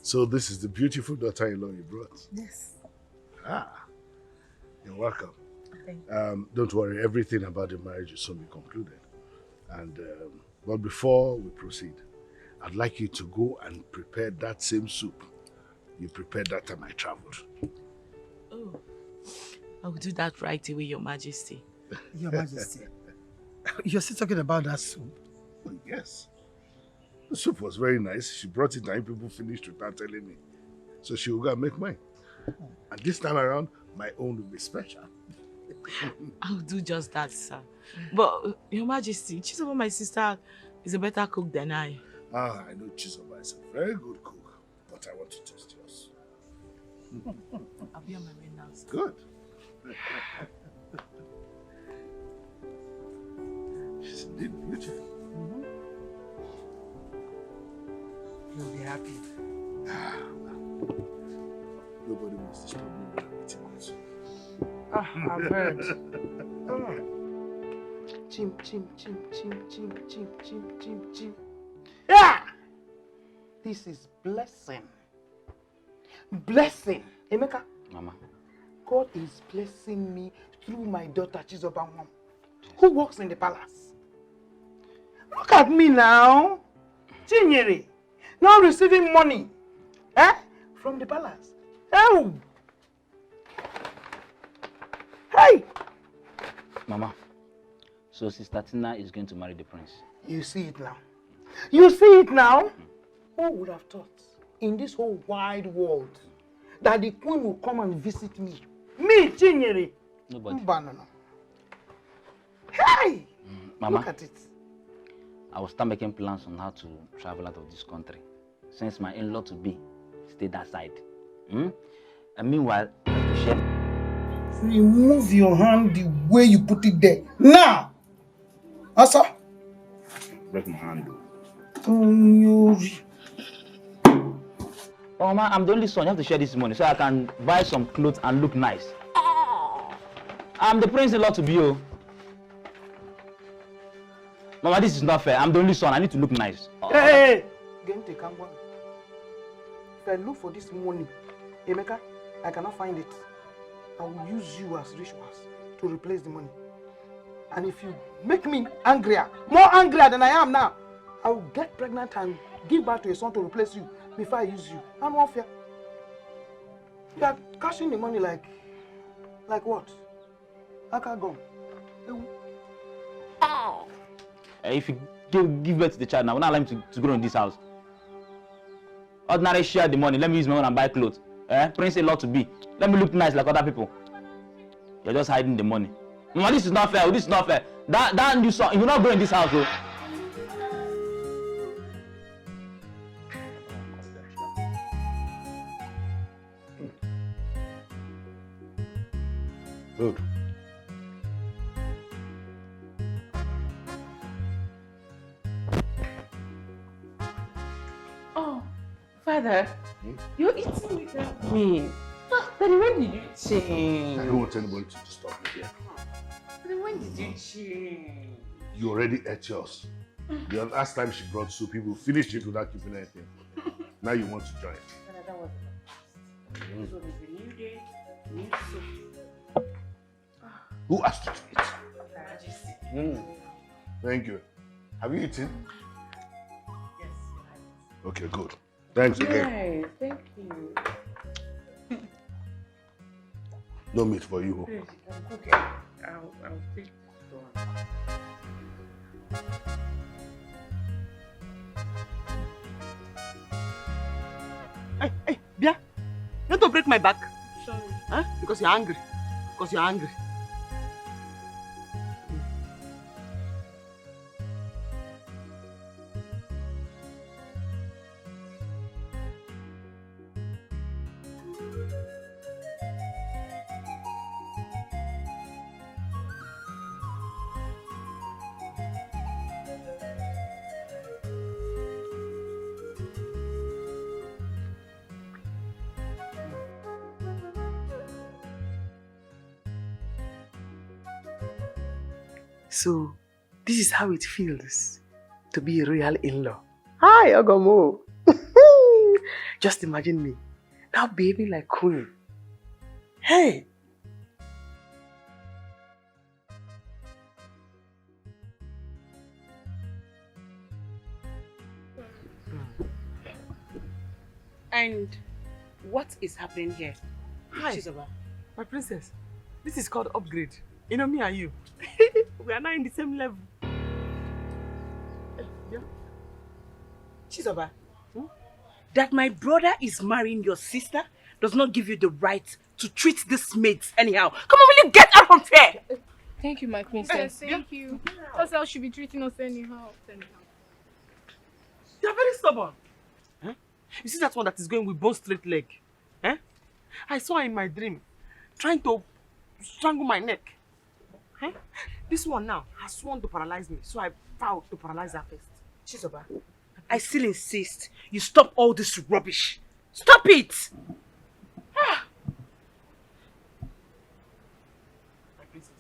So this is the beautiful daughter-in-law you brought? Yes. Ah, you're welcome. Thank you. Don't worry, everything about the marriage will soon be concluded. And but before we proceed, I'd like you to go and prepare that same soup you prepared that time I traveled. Oh, I will do that right away, Your Majesty. Your Majesty, you're still talking about that soup? Oh, yes. The soup was very nice. She brought it and people finished without telling me. So she will go and make mine. And this time around, my own will be special. I'll do just that, sir. But, Your Majesty, Chizoba, my sister, is a better cook than I. Ah, I know Chizoba is a very good cook, but I want to taste yours. I'll be on my way now, sir. Good. She's indeed beautiful. You'll be happy. Nobody wants to stop me when I'm eating this. I've heard. Chim, chim, chim, chim, chim, chim, chim, chim, chim. Yeah! This is blessing. Blessing. Emeka. Mama. God is blessing me through my daughter Chizoba, who works in the palace. Look at me now. Chinyere. Now receiving money. From the palace. Oh! Hey! Mama, so Sister Tina is going to marry the prince. You see it now. You see it now? Who would have thought in this whole wide world that the queen will come and visit me? Me, Chinyere. Nobody. Banana. Hey! Mama, look at it. I will start making plans on how to travel out of this country, since my in-law to be stay that side. And meanwhile, I have to share. Remove your hand the way you put it there. Now! Asa? Break my hand. Oh, Mama, I'm the only son. You have to share this money so I can buy some clothes and look nice. I'm the prince-in-law to be you. Mama, this is not fair. I'm the only son. I need to look nice. Hey! If I look for this money, Emeka, I cannot find it. I will use you as rituals to replace the money. And if you make me angrier, more angrier than I am now, I will get pregnant and give birth to a son to replace you before I use you. I'm not fair. You are cashing the money like what? I can't go. If you give birth to the child now, we're not allowing him to grow in this house. Ordinary share the money. Let me use my own and buy clothes. Prince-in-law to be. Let me look nice like other people. You're just hiding the money. Mama, this is not fair. This is not fair. That new son, he will not go in this house, though. Good. Oh, Father, you're eating without me. Daddy, when did you change? I don't want anybody to disturb me here. Daddy, when did you change? You already ate yours. The last time she brought soup, people finished it without keeping anything. Now you want to join. That was the past. This one is a new day, new soup. Who asked you to eat? Majesty. Thank you. Have you eaten? Yes, Okay, good. Thanks again. Yes, thank you. No meat for you. Please, you can cook it. I'll take this one. Hey, Bia, you want to break my back? Sorry. Huh? Because you're angry. Because you're angry. So, this is how it feels to be a royal in-law. Hi, Ogomo. Just imagine me now behaving like queen. Hey! And what is happening here? Hi, Chizoba. my princess. This is called upgrade. You know me and you. We are now in the same level. Yeah. Chizoba, that my brother is marrying your sister does not give you the right to treat this mates anyhow. Come on, will you get out from here? Thank you, my princess. Thank you. That's how she be treating us anyhow. You are very stubborn. Huh? You see that one that is going with bone straight leg? Eh? I saw her in my dream trying to strangle my neck. Huh? This one now has sworn to paralyze me, so I vowed to paralyze her first. Chizoba, I still insist you stop all this rubbish. Stop it! My princess,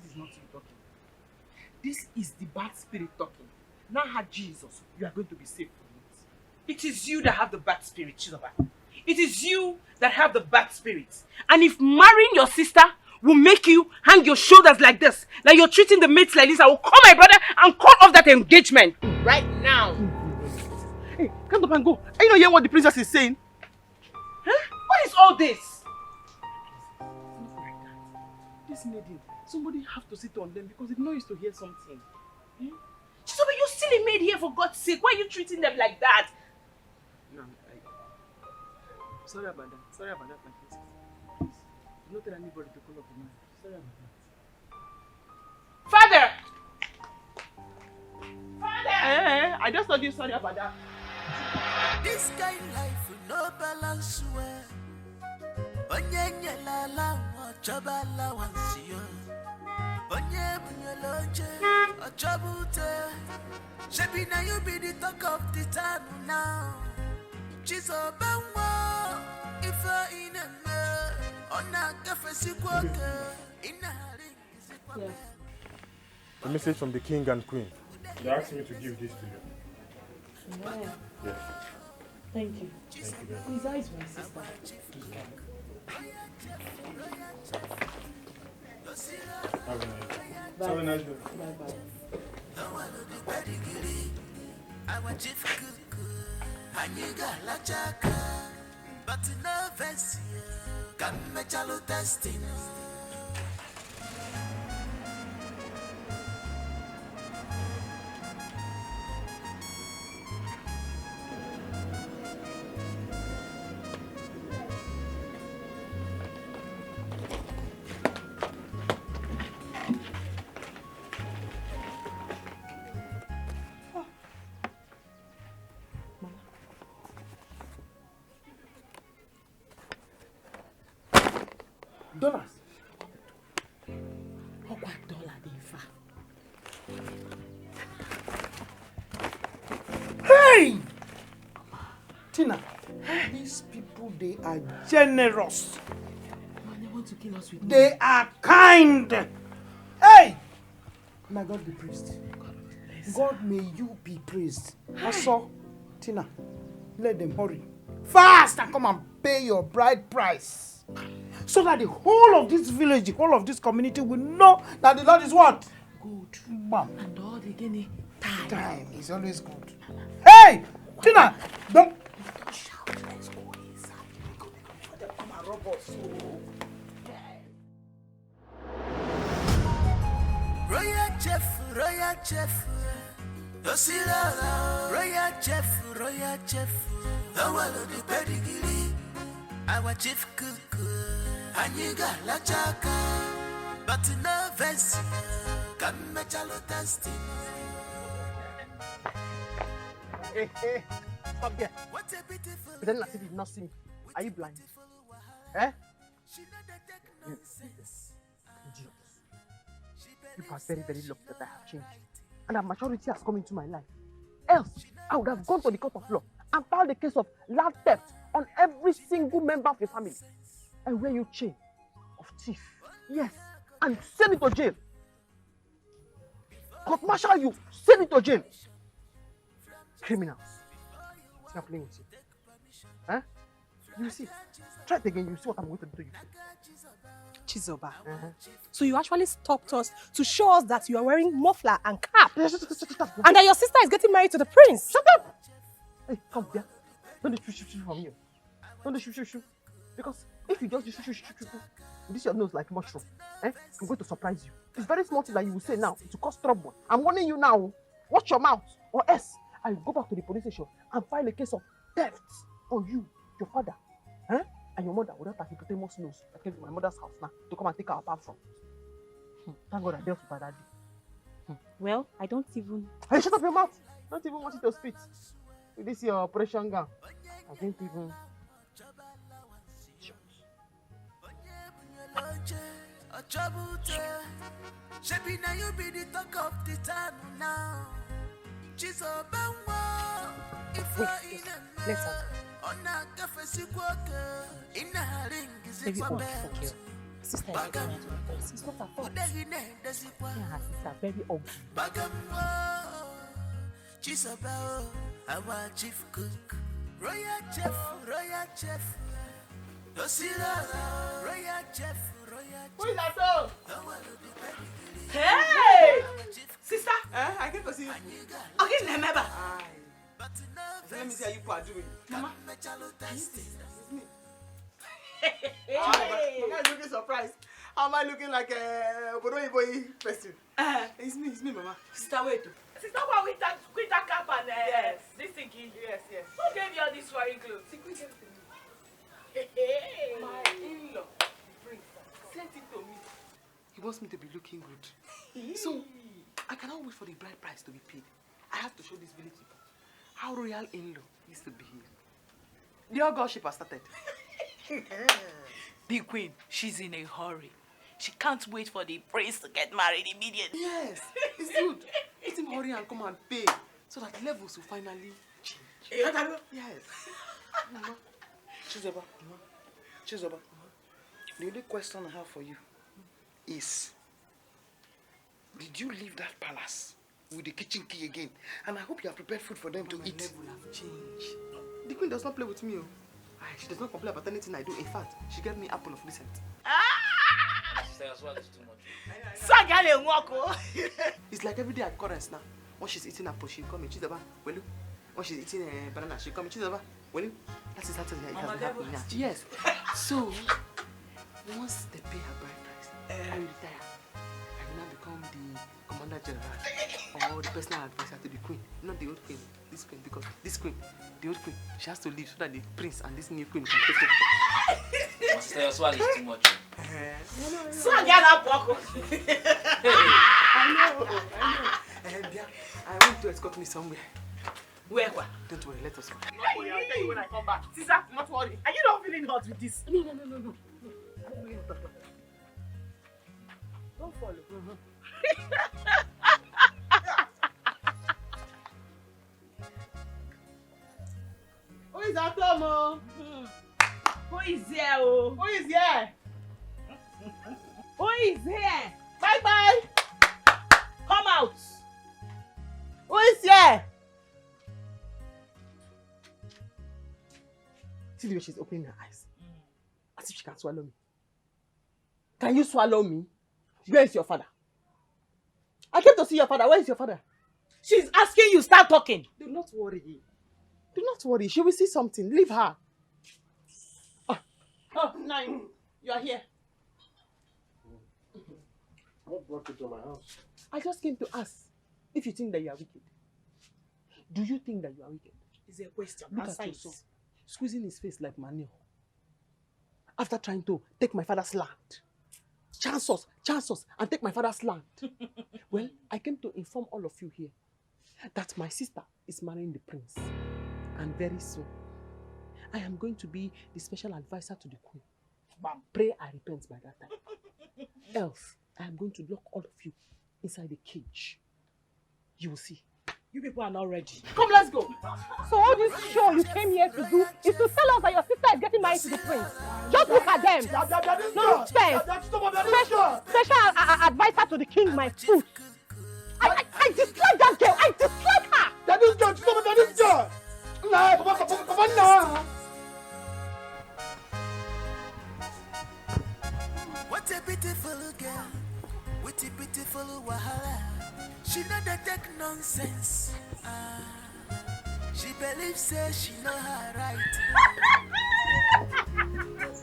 this is not you talking. This is the bad spirit talking. Now have Jesus, you are going to be saved from it. It is you that have the bad spirit, Chizoba. It is you that have the bad spirit. And if marrying your sister will make you hang your shoulders like this, like you're treating the mates like this, I will call my brother and call off that engagement right now. Hey, come up and go. Are you not hearing what the princess is saying? Huh? What is all this? Something like that. This maiden, somebody have to sit on them because they know used to hear something. Hmm? Chizoba, you're still a maid here, for God's sake. Why are you treating them like that? No, sorry about that. Sorry about that, my princess. Please, do not tell anybody to call up the man. Sorry about that. Father! Father! Hey, I just told you sorry about that. This kind life will no balance well. Onye la chaba la wansio. Onye bunyoloje achabute. Shebi na you be the talk of the town now. Chizoba wa ifa ineme. Ona kafesi kwoke inahari isikwa. A message from the king and queen. They asked me to give this to you. Yeah. Yes. Thank you. Thank you very much. Please, how is my sister? Have a nice day. Bye. Have a nice day. Bye-bye. But no fancy, come me chalo testing. Dollars. What dollar dey fa? Hey! Tina, these people, they are generous. Man, they want to kill us with They are kind. Hey! May God be praised. God, may you be praised. Also, Tina, let them hurry. Fast and come and pay your bride price. So that the whole of this village, the whole of this community will know that the Lord is what? good. Bam. And all the guinea time. Time is always good. Hey! Tina! Don't shout. Let's go inside. Before they come and rob us. Royal chef, Dosila, Royal chef, the one of the pedigree, our chief cook, Aniga La Chaka, but no vessel, come chalo testing. Hey, stop there. What a beautiful. Pretend as if you did not see me. Are you blind? Eh? Idiots. You are very, very lucky that I have changed. And that maturity has come into my life. Else, I would have gone to the court of law and filed a case of land theft on every single member of the family. And wear you chain of thief. Yes. And send it to jail. Court martial you, send it to jail. Criminals. It's not playing with you. Huh? You see. Try it again, you see what I'm going to do to you. Chizoba. So you actually stopped us to show us that you are wearing muffler and cap. And that your sister is getting married to the prince. Shut up! Hey, come here. Don't do shoot from here. Don't do shoot. Because if you just do shoot, this your nose like mushroom. I'm going to surprise you. It's very small thing that you will say now to cause trouble. I'm warning you now. Watch your mouth, or else I will go back to the police station and file a case of theft on you, your father, and your mother without a hippopotamus nose. I came to my mother's house now to come and take our apart from. Thank God I dealt with my daddy. Well, I don't even... Hey, shut up your mouth! Don't even want it to spit. With this your operation gown. I didn't even... Shebi na you be the talk of the town now. She's a bangwa. If I Let's have on a cafe sequoia in a ring is maybe a all bell. fuck you. Sister is getting married to the prince. It's not her fault. Yeah, her sister, very ugly. Bagamwa. She's a bow. Our chief cook. Royal chef. Dosira. Royal chef. Who is that dog? Hey! Sister! I came to see you. Okay, remember. Let me see how you are doing. Mama. It's me. Hey! Mama is looking surprised. How am I looking like a boy person? It's me, Mama. Sister, wait. Sister, what with that cap and yes. This thing? Yes. Who gave you all these foreign clothes? Hey! My in-law. Sent it to me. He wants me to be looking good. So, I cannot wait for the bride price to be paid. I have to show this village people how royal in-law used to behave. The whole gossip has started. The queen, she's in a hurry. She can't wait for the prince to get married immediately. Yes, it's good. Let him hurry and come and pay so that levels will finally change. Yes. Mama. Chizoba. The only question I have for you is, did you leave that palace with the kitchen key again? And I hope you have prepared food for them to eat. My level have changed. The queen does not play with me. She does not complain about anything I do. In fact, she gave me apple of recent. It's like every day at Correns now. When she's eating apple, she'll come and Chizoba. When she's eating a banana, she'll come and Chizoba. That is how it has been happening now. Yes. So, once they pay her bride price, I will retire. I will now become the commander general or the personal advisor to the queen. Not the old queen, this queen, because this queen, the old queen, she has to leave so that the prince and this new queen can take over. Sister, your swag is too much. Swag up, Boko. I know. I want to escort me somewhere. Where? Don't worry, let us go. Don't worry, I'll tell you when I come back. Sister, not worry. Are you not feeling hot with this? No. Don't follow. Who is at home? Who is here? Who is here? Who is here? Bye. Come out. Who is here? See the way she's opening her eyes. As if she can swallow me. Can you swallow me? Where is your father? I came to see your father. Where is your father? She's asking you, start talking. Do not worry. She will see something. Leave her. Oh, Nine, you are here. What brought you to my house? I just came to ask if you think that you are wicked. Do you think that you are wicked? It's a question. Look at your son, squeezing his face like manure. After trying to take my father's land. Chance us, and take my father's land. Well, I came to inform all of you here that my sister is marrying the prince. And very soon, I am going to be the special advisor to the queen. Pray I repent by that time. Else, I am going to lock all of you inside a cage. You will see. You people are not ready. Come, let's go. So all this show you came here to do is to tell us that your sister is getting married to the prince. Just look at them. Nonsense. Special advisor to the king, my foot. I dislike that girl. I dislike her. That is good. Stop it. That is good. No, come on. follow wahala. She know they take nonsense. She believes say she know her right.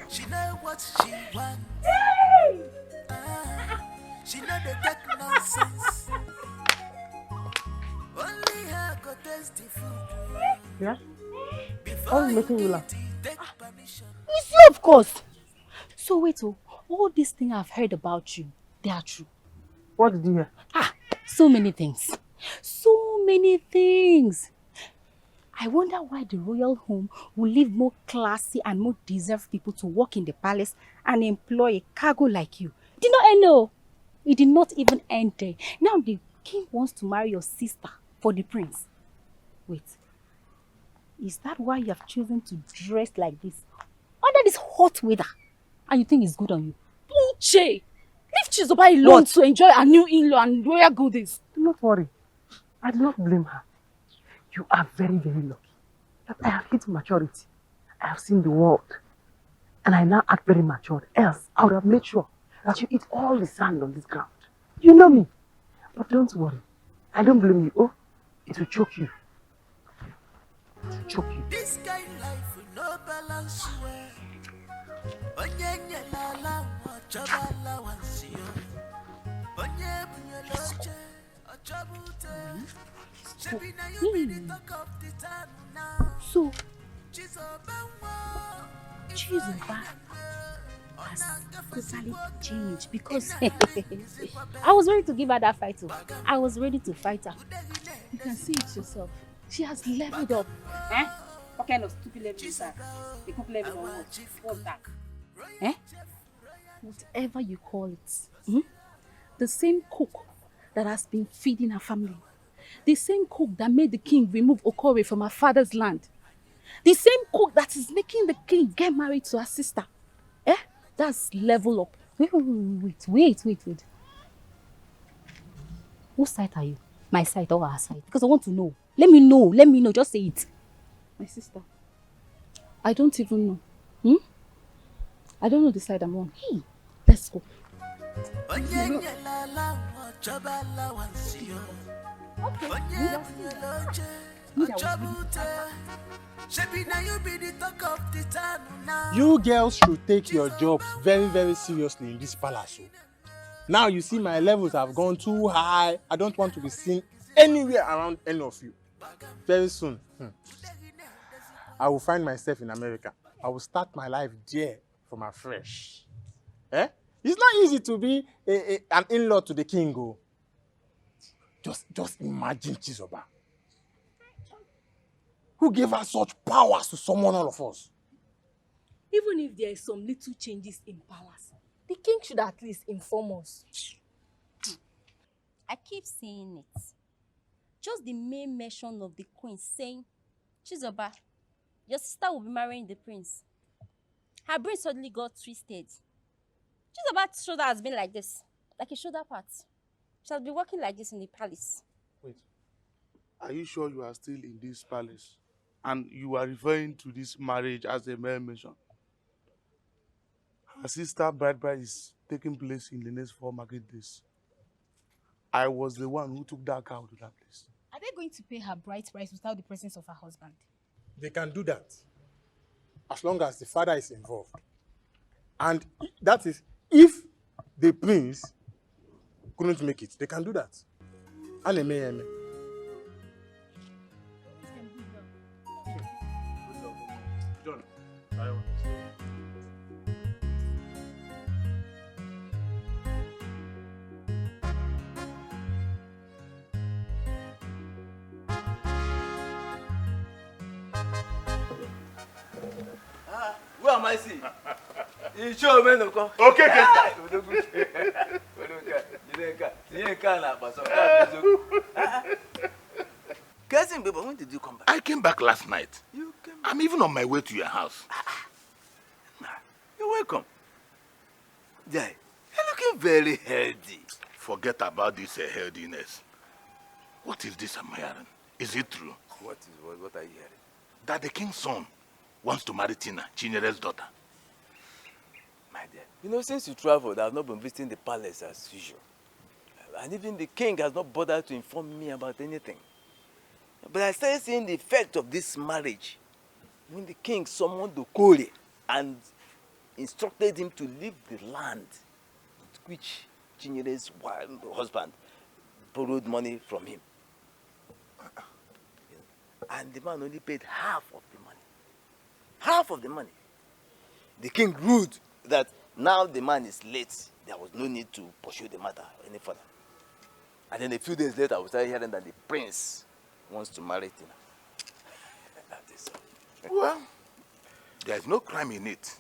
She know what she wants. She know they take nonsense. Only her go taste the food. Yeah? All making you laugh. It's you, of course. So wait, all these things I've heard about you, they are true. What did you hear? So many things. So many things. I wonder why the royal home will leave more classy and more deserved people to work in the palace and employ a cargo like you. Did not end, no. It did not even end there. Now the king wants to marry your sister for the prince. Wait. Is that why you have chosen to dress like this under this hot weather? And you think it's good on you? Uche! Leave Chizoba alone to enjoy her new in-law and royal goodies. Do not worry. I do not blame her. You are very, very lucky that I have hit maturity. I have seen the world. And I now act very matured. Else, I would have made sure that you eat all the sand on this ground. You know me. But don't worry. I don't blame you. Oh, it will choke you. It will choke you. This kind of life will no balance well. Onye lala ochoba la wansio. Onye bunyoloche ochobute. Shebi na you be the talk of the town now. So, Chizoba has totally changed because I was ready to give her that fight too. I was ready to fight her. You can see it yourself. She has leveled up. Eh? What kind of stupid level is that? The cook level or what? What's that? Eh? Whatever you call it. The same cook that has been feeding her family. The same cook that made the king remove Okore from her father's land. The same cook that is making the king get married to her sister. Eh? That's level up. Wait. Whose side are you? My side or her side? Because I want to know. Let me know. Just say it. My sister. I don't even know. I don't know the side I'm on. Hey, let's go. You girls should take your jobs very, very seriously in this palace. Now you see my levels have gone too high. I don't want to be seen anywhere around any of you. Very soon, I will find myself in America. I will start my life there from afresh. Eh? It's not easy to be an in-law to the king. Oh. Just imagine Chizoba. Who gave her such powers to summon all of us? Even if there are some little changes in palace, the king should at least inform us. I keep saying it. Just the mere mention of the queen saying, Chizoba, your sister will be marrying the prince. Her brain suddenly got twisted. Chizoba's shoulder has been like this, like a shoulder part. She has been walking like this in the palace. Wait, are you sure you are still in this palace? And you are referring to this marriage as a mere mention? Her sister bride is taking place in the next 4 market days. I was the one who took that cow to that place. Are they going to pay her bride price without the presence of her husband? They can do that as long as the father is involved. And that is, if the prince couldn't make it, they can do that. Aneme. John, I want where am I seeing? You show me no come. Okay, Cousin, baby, when did you come back? I came back last night. I'm even on my way to your house. You're welcome. Jai, you're looking very healthy. Forget about this healthiness. What is this I'm hearing? Is it true? What are you hearing? That the king's son wants to marry Tina, Chinyere's daughter. My dear, you know, since you traveled, I've not been visiting the palace as usual. And even the king has not bothered to inform me about anything. But I started seeing the effect of this marriage when the king summoned Okole and instructed him to leave the land, which Chinyere's husband borrowed money from him. And the man only paid half of the money. Half of the money. The king ruled that now the man is late. There was no need to pursue the matter any further. And then a few days later, we started hearing that the prince wants to marry Tina. Well, there's no crime in it.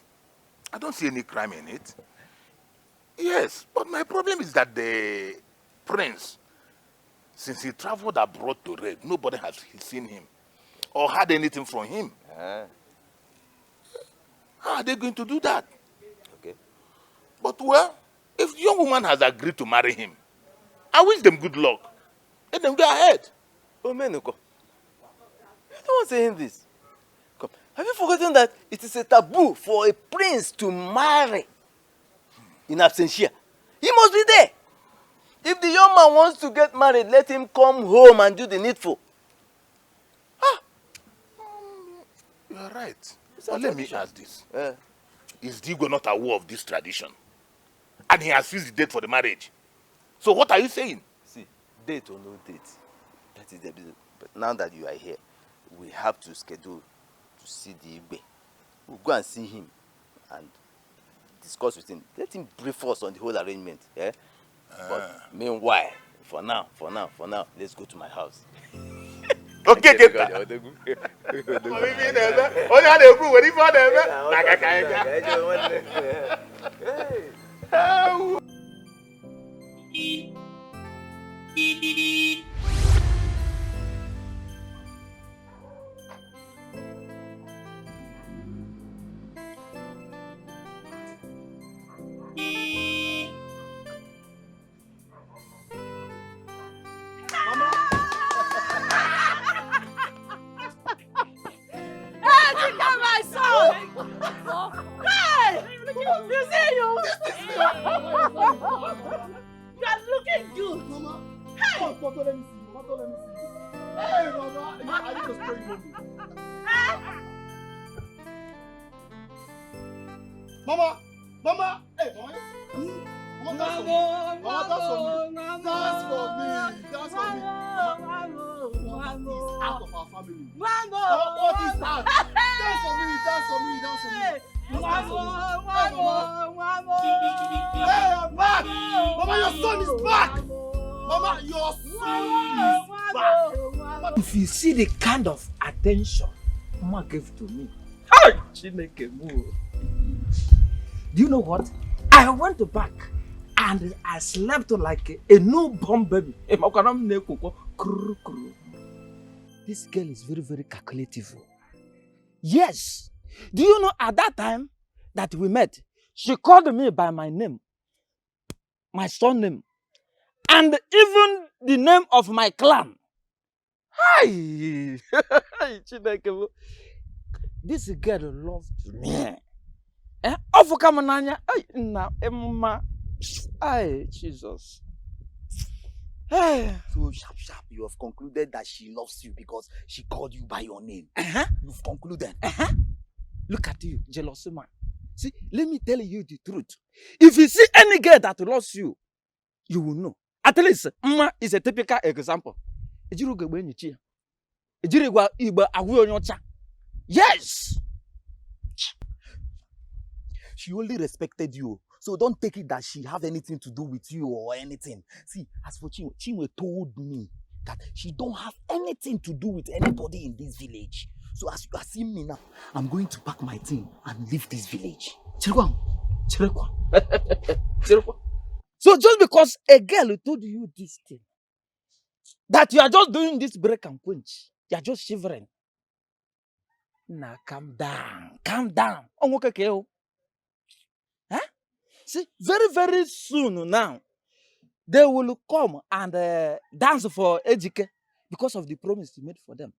I don't see any crime in it. Yes, but my problem is that the prince, since he traveled abroad to raid, nobody has seen him or heard anything from him. How are they going to do that? Okay. But well, if the young woman has agreed to marry him, I wish them good luck. Let them go ahead. Oh, Menuko, you don't want saying this. Come. Have you forgotten that it is a taboo for a prince to marry in absentia? He must be there. If the young man wants to get married, let him come home and do the needful. You are right. But let me ask this. Is Digo not aware of this tradition? And he has fixed the date for the marriage. So what are you saying? See, date or no date, that is the business. But now that you are here, we have to schedule to see the Igbe. We'll go and see him and discuss with him. Let him brief us on the whole arrangement. Yeah? But meanwhile, for now, let's go to my house. Okay, get that. If you see the kind of attention Mama gave to me, hey, Chineke move. Do you know what? I went back and I slept like a newborn baby. This girl is very, very calculative. Yes. Do you know at that time that we met, she called me by my name, my son name, and even the name of my clan. Hi! This girl loved me. Jesus. So sharp, you have concluded that she loves you because she called you by your name. You've concluded. Look at you, jealous man. See, let me tell you the truth. If you see any girl that loves you, you will know. At least, Mma is a typical example. Yes! She only respected you. So don't take it that she have anything to do with you or anything. See, as for Chinwe, Chinwe told me that she don't have anything to do with anybody in this village. So as you are seeing me now, I'm going to pack my thing and leave this village. So just because a girl told you this thing, that you are just doing this break and quench, you are just shivering. Now calm down, calm down. Huh? See, very, very soon now, they will come and dance for Dikeh because of the promise you made for them.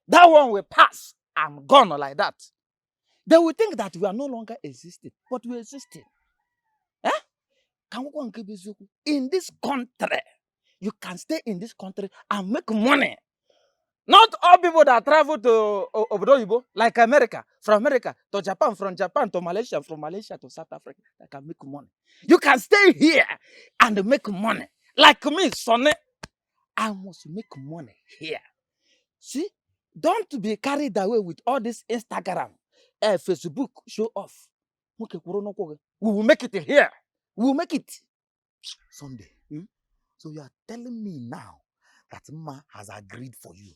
That one will pass and gone like that. They will think that we are no longer existing, but we are existing. Eh? In this country, you can stay in this country and make money. Not all people that travel to Obodo, like America, from America to Japan, from Japan to Malaysia, from Malaysia to South Africa, that can make money. You can stay here and make money. Like me, Sonny, I must make money here. See, don't be carried away with all this Instagram, Facebook show off. We will make it here. We will make it. Sunday, so you are telling me now that Ma has agreed for you?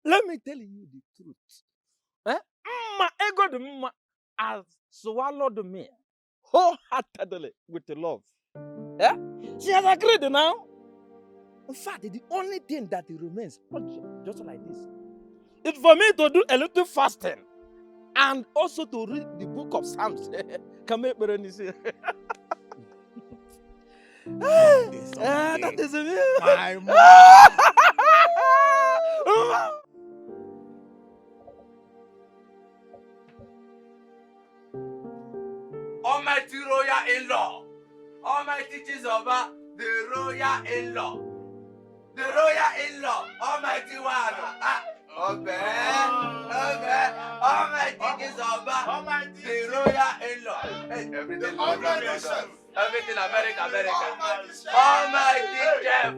Let me tell you the truth. Ma ego the Ma has swallowed me wholeheartedly with love. She has agreed now. In fact, the only thing that remains, just like this, is for me to do a little fasting and also to read the book of Psalms. Come here, Berenice. That is me. My Almighty royal in-law, Almighty Chizoba, the royal in-law, the royal in-law, Almighty one. Almighty Chizoba, the royal in-law. Hey, everything America. Almighty Jeff.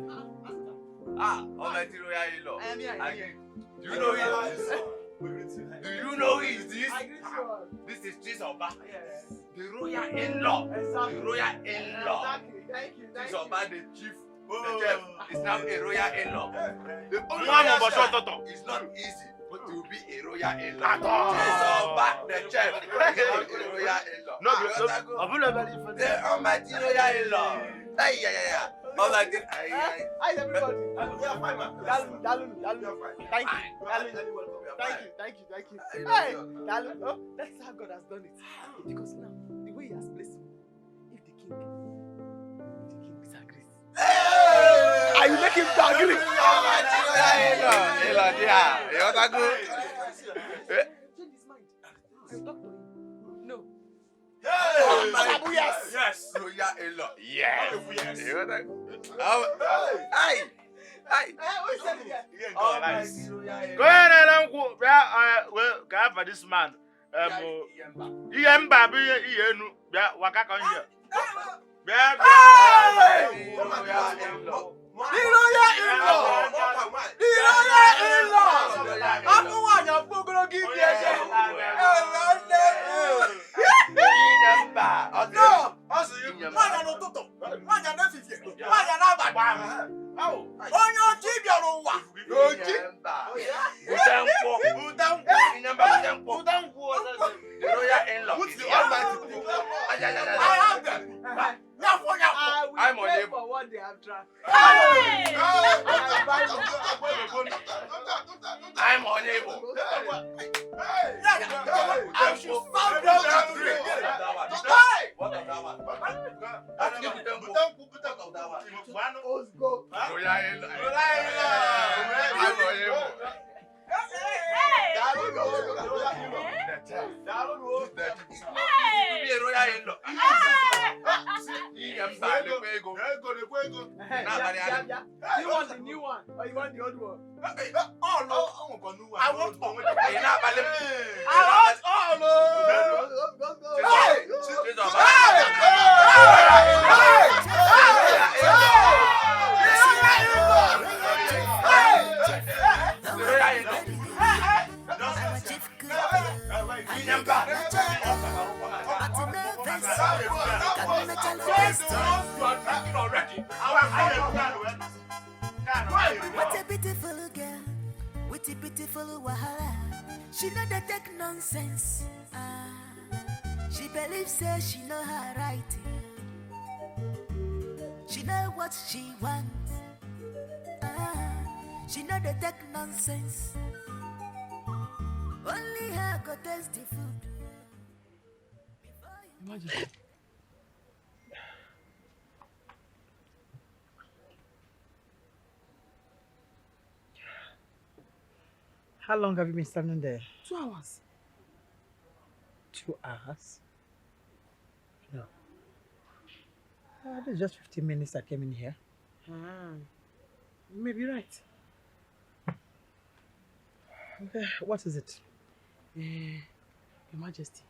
Almighty royal in-law. Do you know who is this? Do you know who is this? This is Chizoba. The royal in-law. The royal in-law. Chizoba, the chief. The chef is now a royal in-law. The only it's not easy but to be a royal in-law. Chizoba, the chef, is a royal in-law. The almighty royal in-law. Yeah. Almighty. Hi, everybody. Thank you. Hey, Dalu. Oh, that's how God has done it. Because now, the way He has blessed me, if the king disagrees, I will make him to agree. Change his mind. I will talk to him. No. Yes. Royal in-law. Yes. Go ahead and go for this man. I'm unable. For what they have tried. I'm unable. I should found What of that one? Let's go. You want the new one or you want the old one? Oh no, I want all. What a beautiful girl, with a beautiful wahala. She know the take nonsense. She believes say she know her right. She know what she wants. She know the take nonsense. Only her go taste the food. Imagine. How long have you been standing there? 2 hours. 2 2 hours? No. This is just 15 minutes I came in here. You may be right. Okay, what is it? Your Majesty,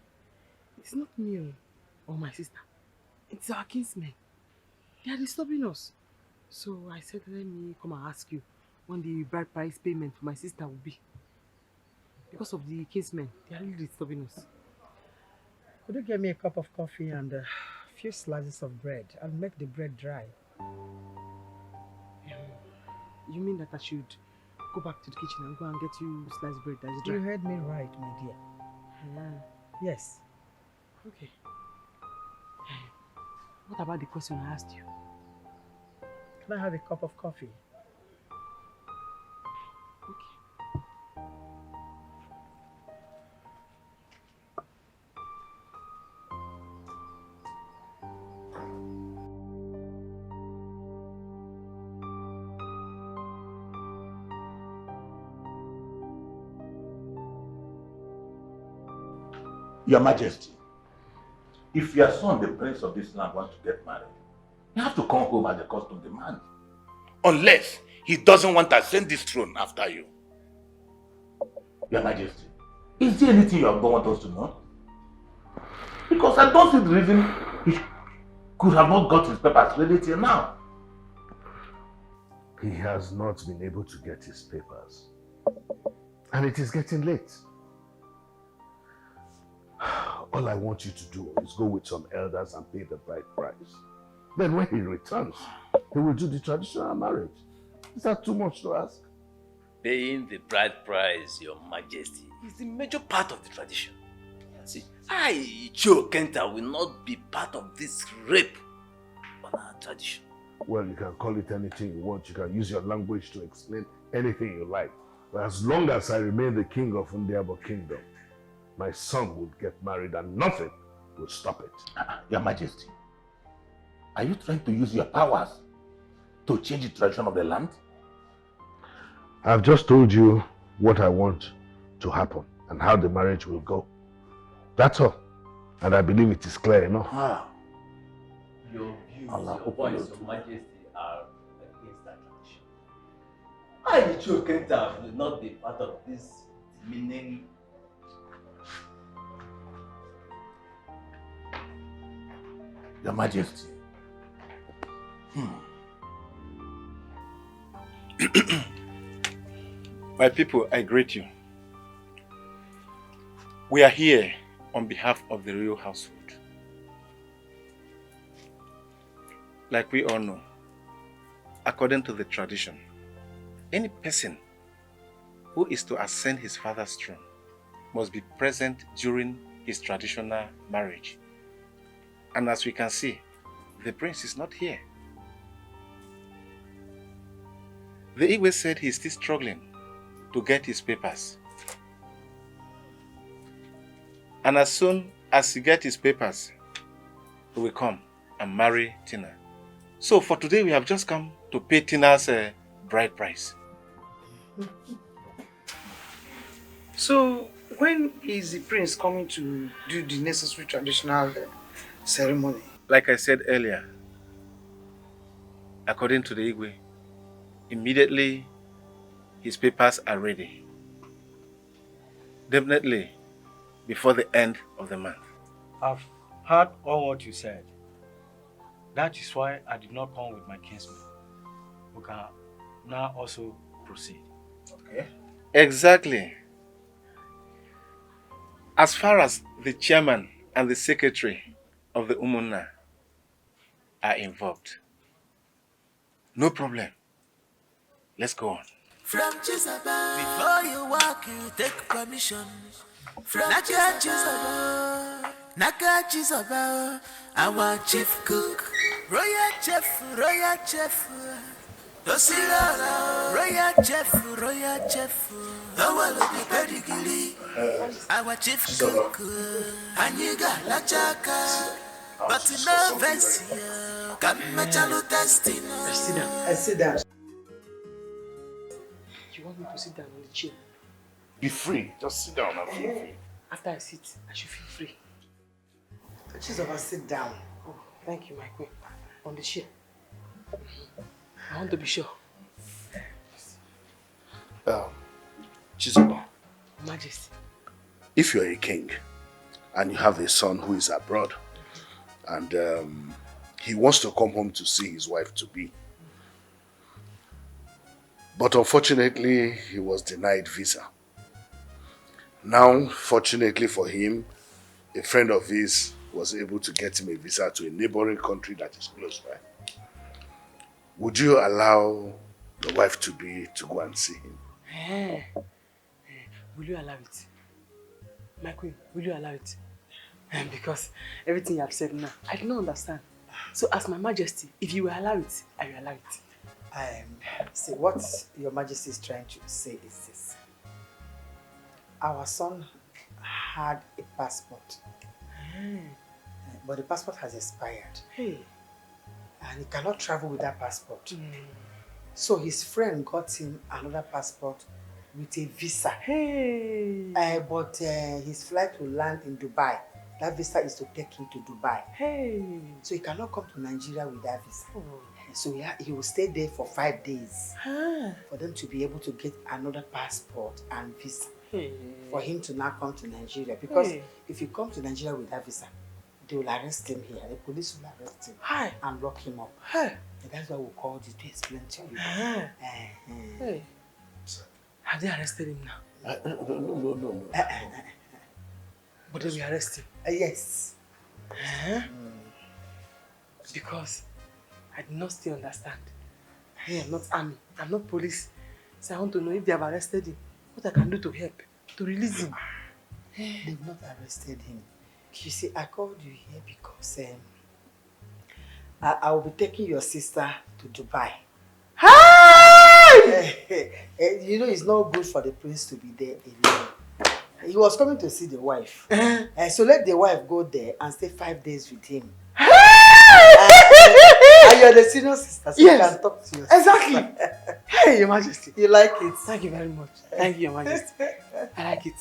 it's not me or my sister. It's our kinsmen. They are disturbing us. So I said, let me come and ask you when the bride price payment for my sister will be. Because of the kinsmen, they are really disturbing us. Could you get me a cup of coffee and a few slices of bread? I'll make the bread dry. You mean that I should go back to the kitchen and go and get you sliced bread that is dry? You heard me right, my dear. Yes. Okay. What about the question I asked you? Can I have a cup of coffee? Your Majesty, if your son, the prince of this land, wants to get married, you have to come home as the custom demands. Unless he doesn't want to ascend this throne after you. Your Majesty, is there anything you don't want us to know? Because I don't see the reason he could have not got his papers ready till now. He has not been able to get his papers. And it is getting late. All I want you to do is go with some elders and pay the bride price. Then when he returns, he will do the traditional marriage. Is that too much to ask? Paying the bride price, Your Majesty, is the major part of the tradition. See, I, Joe Kenta, will not be part of this rape on our tradition. Well, you can call it anything you want. You can use your language to explain anything you like. But as long as I remain the king of Ndiabo Kingdom, my son would get married and nothing would stop it. Your Majesty, are you trying to use your powers to change the tradition of the land? I've just told you what I want to happen and how the marriage will go. That's all. And I believe it is clear enough. Your views, your points, Your Majesty, are against that tradition. I, Joe Kenta, will not be part of this demeaning. Your Majesty. My people, I greet you. We are here on behalf of the royal household. Like we all know, according to the tradition, any person who is to ascend his father's throne must be present during his traditional marriage. And as we can see, the prince is not here. The Igwe said he's still struggling to get his papers. And as soon as he gets his papers, he will come and marry Tina. So for today, we have just come to pay Tina's bride price. So, when is the prince coming to do the necessary traditional ceremony? Like I said earlier, according to the Igwe, immediately his papers are ready. Definitely before the end of the month. I've heard all what you said. That is why I did not come with my kinsmen. We can now also proceed. Okay. Exactly. As far as the chairman and the secretary of the Umunna are involved, no problem. Let's go on. From Chisaba, before you walk, you take permission. From Chisaba, Naka Chisaba, our chief cook, royal chef, Tosila, royal chef, our lady pedigree, our chief cook, Aniga Lachaka, but no Vessia, come Machalo Testina. I sit down. You want me to sit down on the chair? Be free. Just sit down and feel free. After I sit, I should feel free. Chizoba, sit down. Oh, thank you, my queen. On the chair. I want to be sure. Chizoba, Majesty. if you're a king and you have a son who is abroad and he wants to come home to see his wife to be, but unfortunately he was denied visa. Now, fortunately for him, a friend of his was able to get him a visa to a neighboring country that is close by. Would you allow the wife to go and see him? Will you allow it? My queen, will you allow it? Because everything you have said now, I do not understand. So as my majesty, if you will allow it, I will allow it. See, what your majesty is trying to say is this. Our son had a passport, but the passport has expired. Hey. And he cannot travel with that passport. So his friend got him another passport with a visa. Hey. But his flight will land in Dubai. That visa is to take him to Dubai. Hey. So he cannot come to Nigeria with that visa. So he will stay there for 5 days for them to be able to get another passport and visa. For him to now come to Nigeria. Because if you come to Nigeria with that visa, they will arrest him here. The police will arrest him and lock him up. And that's why we called you to explain to you. Hey. Have they arrested him now? No. But they will arrest him? Yes. Because I do not still understand. I am not army. I'm not police. So I want to know if they have arrested him, what I can do to help, to release him. They've not arrested him. You see, I called you here because I will be taking your sister to Dubai. You know, it's not good for the prince to be there alone. He was coming to see the wife. So let the wife go there and stay 5 days with him. And you're the senior sister, so you can talk to your sister. Exactly. Hey, Your Majesty. You like it? Thank you very much. Thank you, Your Majesty. I like it.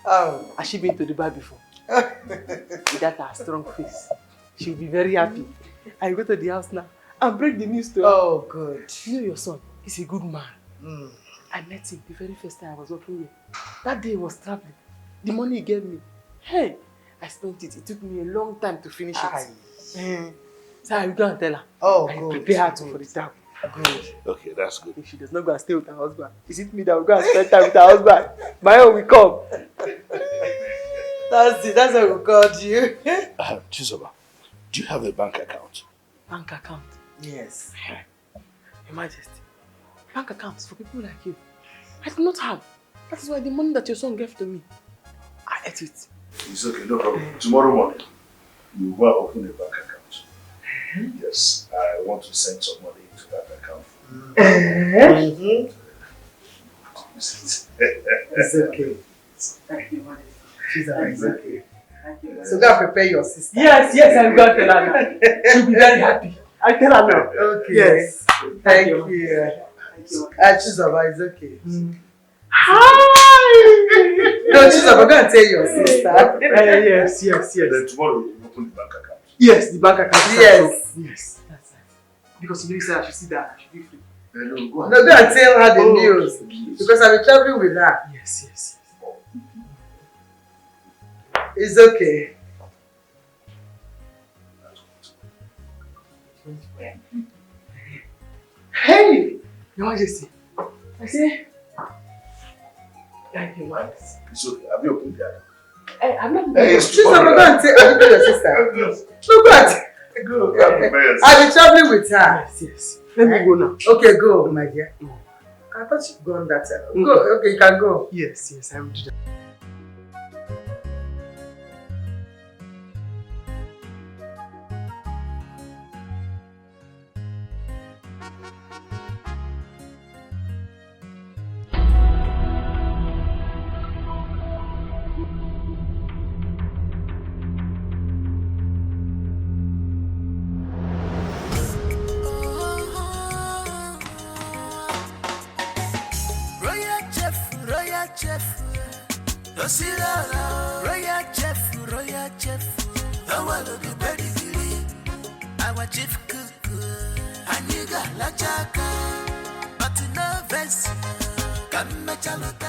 Oh. Has she been to Dubai before? With that her strong face, she'll be very happy. I go to the house now and break the news to her. Oh, good. You know your son, he's a good man. I met him the very first time I was working here. That day he was traveling. The money he gave me, hey, I spent it. It took me a long time to finish it. So I will go and tell her. Oh, I good. prepare her for the travel. Good. Okay, that's good. If she does not go and stay with her husband, is it me that will go and spend time with her husband? My own will come. That's it. That's why we called you. Chizoba, do you have a bank account? Bank account? Yes. Your Majesty, bank accounts for people like you, I do not have. That is why the money that your son gave to me, I ate it. It's okay, no problem. Tomorrow morning, you will open a bank account. Yes, I want to send some money into that account. It's okay. Thank you, Majesty. It's okay. So go and prepare your sister. Yes, I'm going to tell her now. She'll be very happy. I tell her now. Okay. Yes. Thank you. Chizoba, it's okay. Hi! No, Chizoba, go and tell your sister. Yes. Then tomorrow you open the bank account. Yes, the bank account. Yes. Yes, that's it. Because you know, you said I should see that, I should be free. No, go and tell her the news. Because I'll be traveling with her. Yes. It's okay. Hey! Your Majesty. I say, thank you, Majesty. It's okay. Have you opened the account? I'm not. She's not going to tell your sister. No, go and go. I'll be traveling with her. Yes. Let me go now. Okay, go, my dear. I thought you'd gone that time. Go. Okay, you can go. Yes, I will do that. Royal chef, the the pedigree. Our chief cook, Aniga Lachaka, but no vest, come match a lot.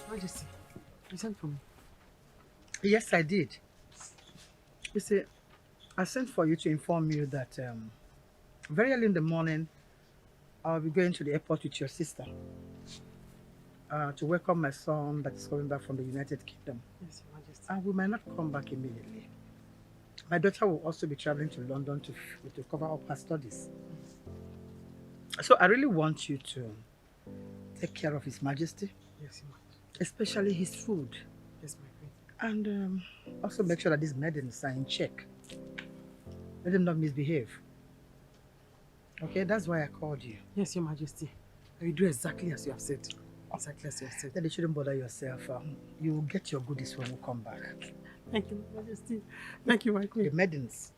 Majesty, you sent for me. Yes, I did. You see, I sent for you to inform you that very early in the morning, I'll be going to the airport with your sister to welcome my son that is coming back from the United Kingdom. Yes, Your Majesty. And we might not come back immediately. My daughter will also be traveling to London to cover up her studies. So I really want you to take care of His Majesty. Yes, Your Majesty. Especially his food. Yes, my queen. And also make sure that these maidens are in check. Let them not misbehave. Okay, that's why I called you. Yes, Your Majesty. I will do exactly as you have said. Exactly as you have said. Then you shouldn't bother yourself. You will get your goodies when we come back. Thank you, Your Majesty. Thank you, my queen. The maidens,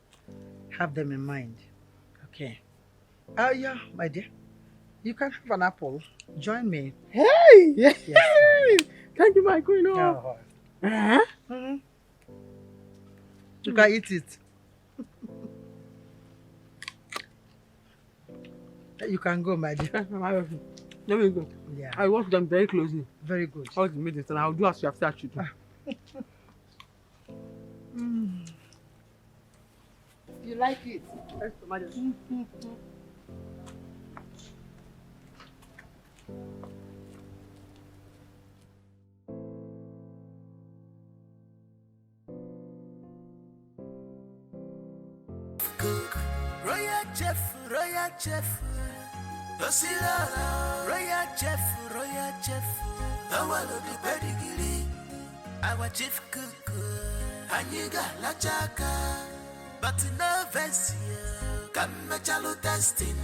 have them in mind. Okay. Yeah, my dear. You can have an apple. Join me. Hey! Yes. Thank you, my queen. Oh. Uh-huh. You can eat it. You can go, my dear. Let me go. Yeah. I watch them very closely. Very good. All the meetings, and I'll do as you have said to do. You like it? Yes, Your Majesty. Cook, Royal Chef, Osila, Royal Chef, our the pedigree, our chief cook, Aniga Lachaka, but no vest, come machalo testing.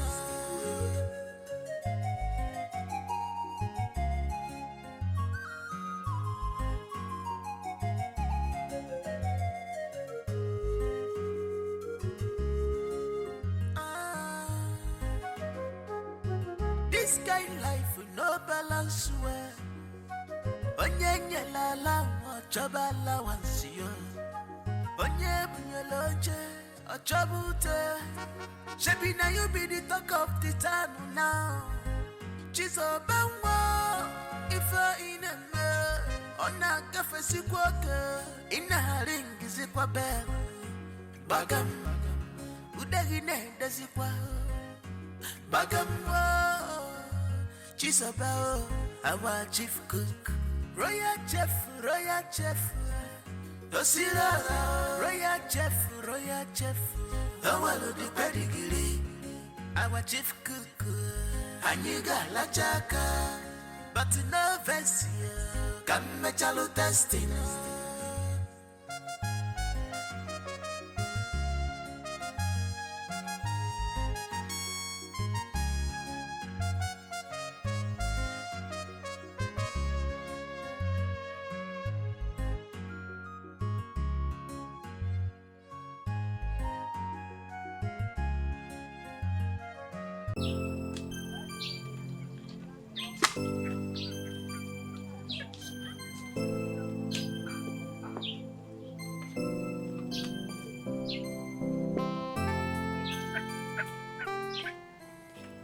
This kind life no balance well. Onye la la chaba la wansio. Onye bunyoloje achabute. Shebi na you be the talk of the town now. Chizo bangwa ifa ineme. Ona kafe sikwoke. Ina haringi zikwa bel. Bagam udagine dazikwa. Bagam Chisabao, our chief cook, Royal Chef, Osila, Royal Chef, our the pedigree, our chief cook, Aniga Lachaka, but no vest, come machalo testing.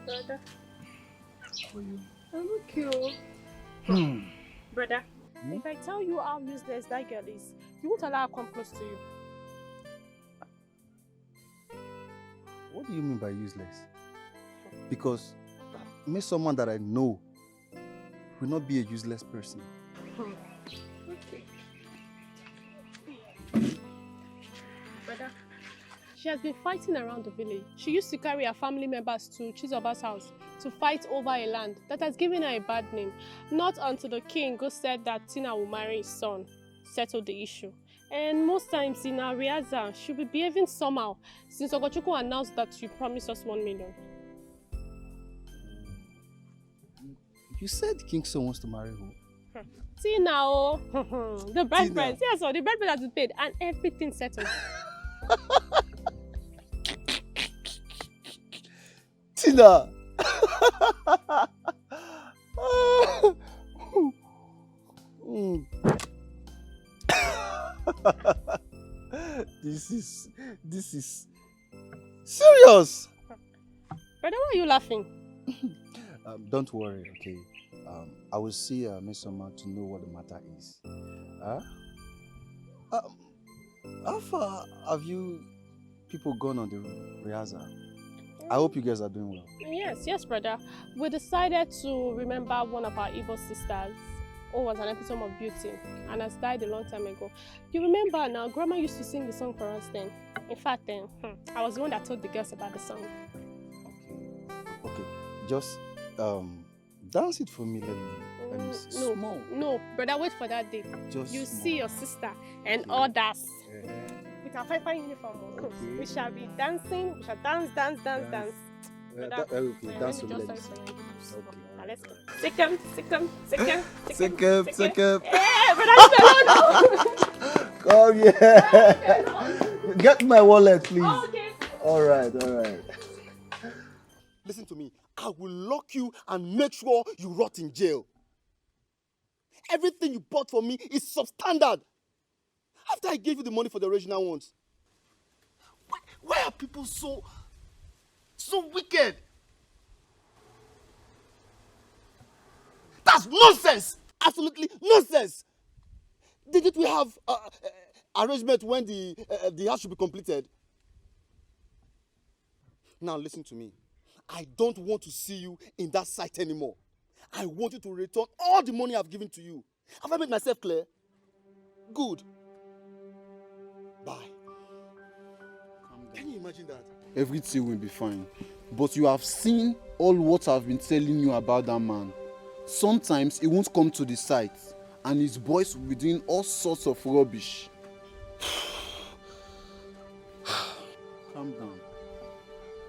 Brother. I'm okay. Brother, if I tell you how useless that girl is, you won't allow her to come close to you. What do you mean by useless? Because me someone that I know will not be a useless person. Okay. Brother, she has been fighting around the village. She used to carry her family members to Chizoba's house to fight over a land that has given her a bad name. Not until the king who said that Tina will marry his son settled the issue. And most times in our rehearsal, she'll be behaving somehow since Ogochukwu announced that you promised us 1 million. You said King Son wants to marry who? Tina, oh, the bride price. Yes, so the bride price has been paid and everything settled. Tina! This is serious. Brother, why are you laughing? Don't worry, okay? I will see Miss Summer to know what the matter is. How far have you people gone on the rehearsal? I hope you guys are doing well. Yes, brother. We decided to remember one of our evil sisters who was an epitome of beauty and has died a long time ago. You remember now, Grandma used to sing the song for us then. In fact, then, I was the one that told the girls about the song. Okay. Just dance it for me. Let me see. Small. No, brother, wait for that day. Just you small. see your sister and others. With our fine uniform. Okay. We shall be dancing. We shall dance. Okay, dance for me. Let me see. Okay. Now let's go. Second. Hey, brother, come here. Get my wallet, please. Okay. All right. Listen to me. I will lock you and make sure you rot in jail. Everything you bought for me is substandard. After I gave you the money for the original ones. Why are people so wicked? That's nonsense! Absolutely nonsense! Didn't we have arrangement when the house should be completed? Now listen to me. I don't want to see you in that site anymore. I want you to return all the money I've given to you. Have I made myself clear? Good. Bye. Can you imagine that? Everything will be fine. But you have seen all what I've been telling you about that man. Sometimes he won't come to the site and his boys will be doing all sorts of rubbish. Calm down.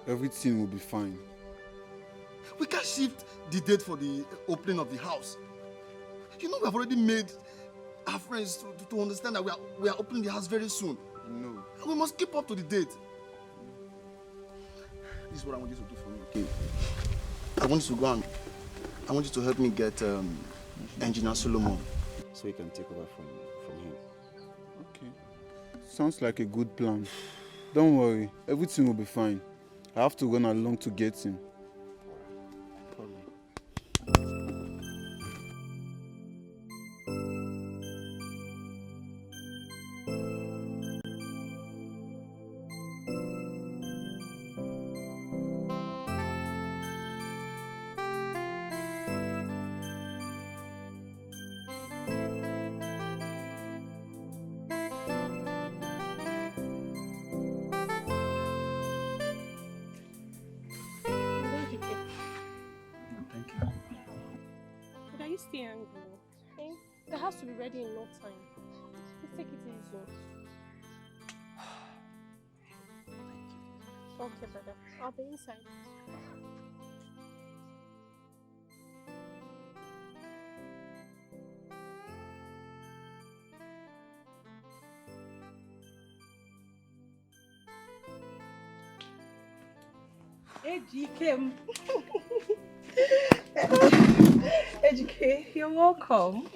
Everything will be fine. We can shift the date for the opening of the house. You know we have already made our friends to understand that we are opening the house very soon. No. And we must keep up to the date. This is what I want you to do for me, okay? I want you to help me get Engineer Solomon so he can take over from him. Okay. Sounds like a good plan. Don't worry, everything will be fine. I have to run along to get him. The house will be ready in no time. Please take it easy. Okay, brother. I'll be inside. Dikeh. Dikeh, you're welcome.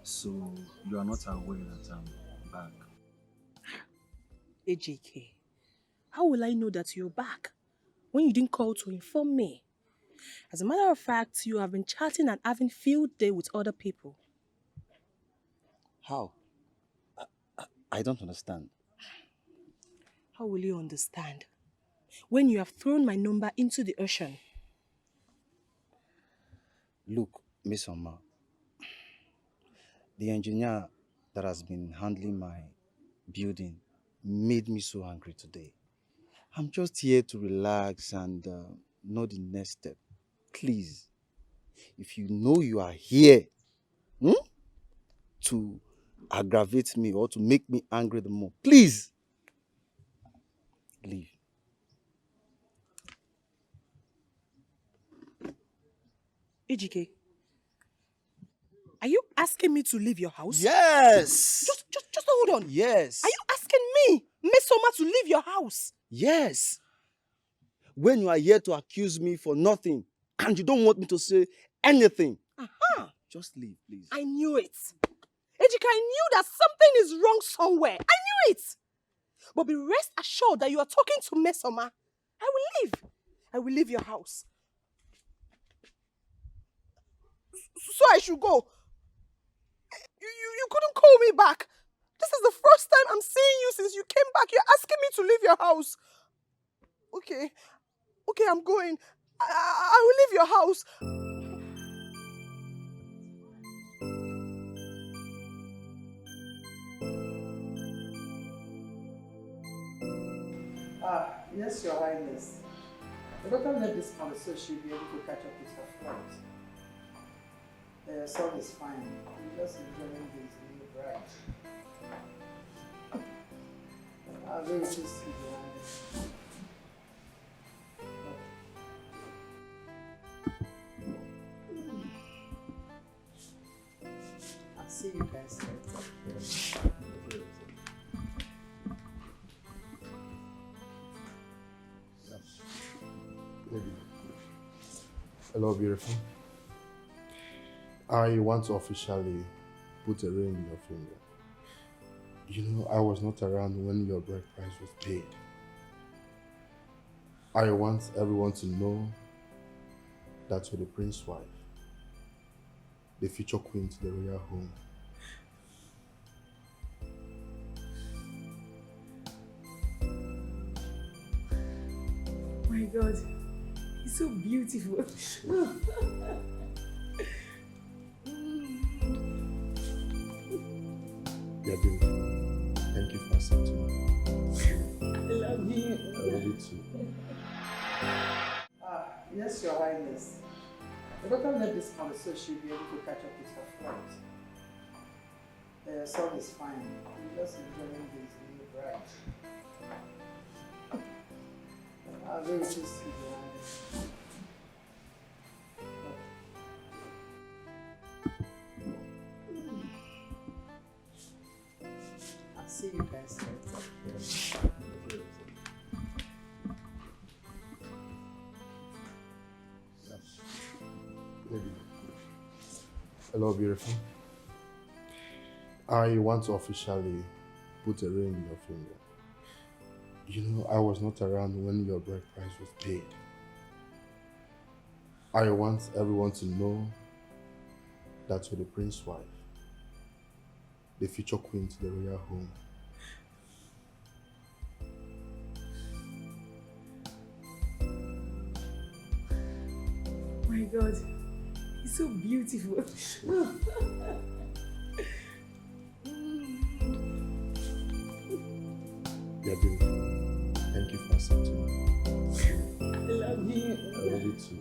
So, you are not aware that I'm back? Dikeh, how will I know that you're back when you didn't call to inform me? As a matter of fact, you have been chatting and having field day with other people. How? I don't understand. How will you understand when you have thrown my number into the ocean? Look, Miss Oma, the engineer that has been handling my building made me so angry today. I'm just here to relax and know the next step. Please, if you know you are here to aggravate me or to make me angry the more, please, leave. Dikeh, are you asking me to leave your house? Yes! Just hold on. Yes. Are you asking me, Miss Oma, to leave your house? Yes. When you are here to accuse me for nothing and you don't want me to say anything, just leave, please. I knew it. Ejika, I knew that something is wrong somewhere. I knew it. But be rest assured that you are talking to Mesoma. I will leave. I will leave your house. So I should go. You couldn't call me back. This is the first time I'm seeing you since you came back. You're asking me to leave your house. Okay. Okay, I'm going. I will leave your house. Yes, Your Highness. The daughter left this house so she'll be able to catch up with her flight. Her son is fine. He's just enjoying his new bride. I'm very pleased to see you, Your Highness. I'll see you guys later. Hello, beautiful. I want to officially put a ring in your finger. You know, I was not around when your bride price was paid. I want everyone to know that you're the prince's wife, the future queen to the royal home. Oh my God, he's so beautiful. You're beautiful. Thank you for accepting me. I love you. I love you too. Yes, Your Highness. The daughter left this house so she'll be able to catch up with her flight. Her son is fine. He's just enjoying his new bride. I'm very pleased to see you, Your Highness. I'll see you guys later. Hello, beautiful. I want to officially put a ring in your finger. You know, I was not around when your bride price was paid. I want everyone to know that you're the prince's wife, the future queen to the royal home. Oh my God, he's so beautiful. You're beautiful. Thank you for accepting me. I love you. I love you too.